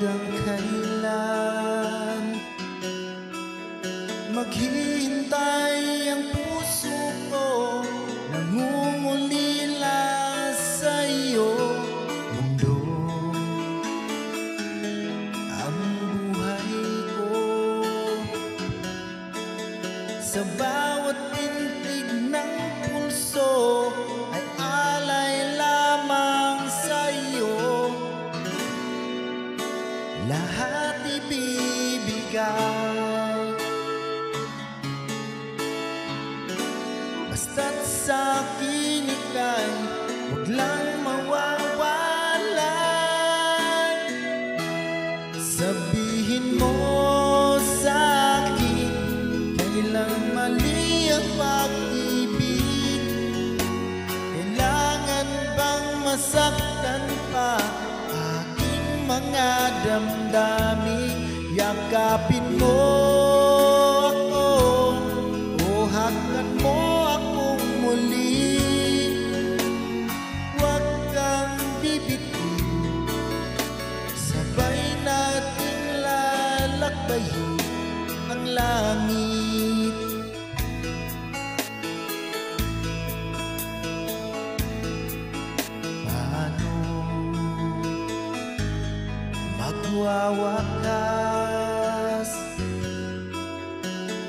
hanggang kailan maghihintay ang puso ko, nangungulila sa iyo. Mundo ang buhay ko, sa bawat tintig ng pulso ay alay lamang sa iyo. Lahat ibibigay, basta't sa'kin ika'y huwag lang mawawalan. Sabihin mo sa'kin kailang mali ang pag-ibig. Kailangan bang masaktan pa aking mga damdamin? Yakapin mo ako o hakan mo akong muli. Huwag kang bibitin, sabay nating lalakbayin ang langit. Paano magwawakas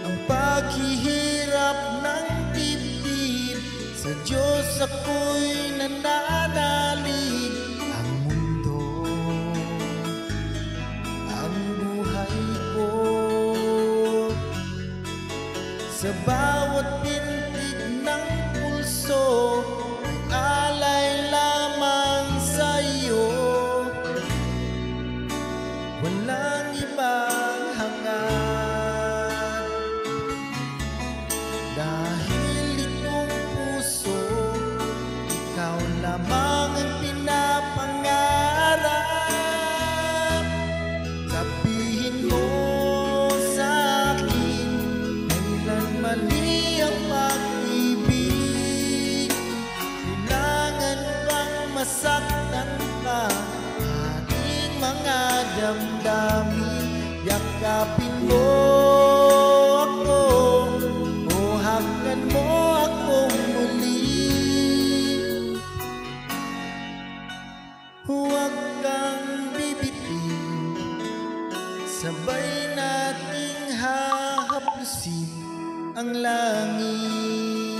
ang paghihirap ng dibdib? Sa Diyos ako'y nananalig. Ang mundo ang buhay ko, sa bawat pintig ng pulso ay alay lamang sa iyo. Walang ibang hangat, dahil itong puso ikaw lamang ang pinapangarap. Sabihin mo sa'kin kailan mali ang pag-ibig. Kailangan bang masaktan pa ating mga damdamin? Yakapin mo ako o hakan mo akong muli. Huwag kang bibitin, sabay nating hahaplusin ang langit.